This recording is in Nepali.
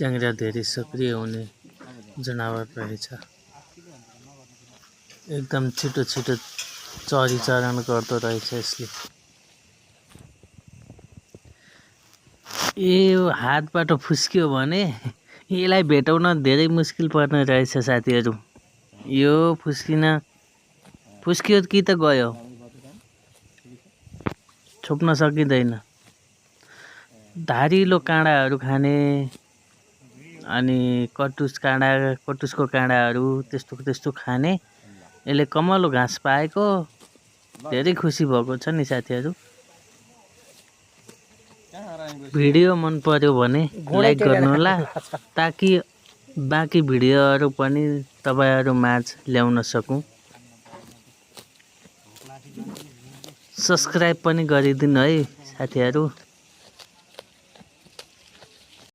च्याङ्ग्रा धेरै सक्रिय हुने जनावर रहेछ। एकदम छिटो छिटो चरिचरण गर्दो रहेछ यसले। यो हातबाट फुस्कियो भने यसलाई भेटाउन धेरै मुस्किल पर्ने रहेछ साथीहरू। यो फुस्कियो कि त गयो, छोप्न सकिँदैन। धारिलो काँडाहरू खाने अनि कटुसको काँडाहरू त्यस्तो खाने। यसले कमलो घाँस पाएको धेरै खुसी भएको छ नि साथीहरू। भिडियो मन पर्यो भने लाइक गर्नुहोला, ताकि बाँकी भिडियोहरू पनि तपाईहरु माझ ल्याउन सकौं। सब्स्क्राइब पनि गरिदिनु है साथीहरू।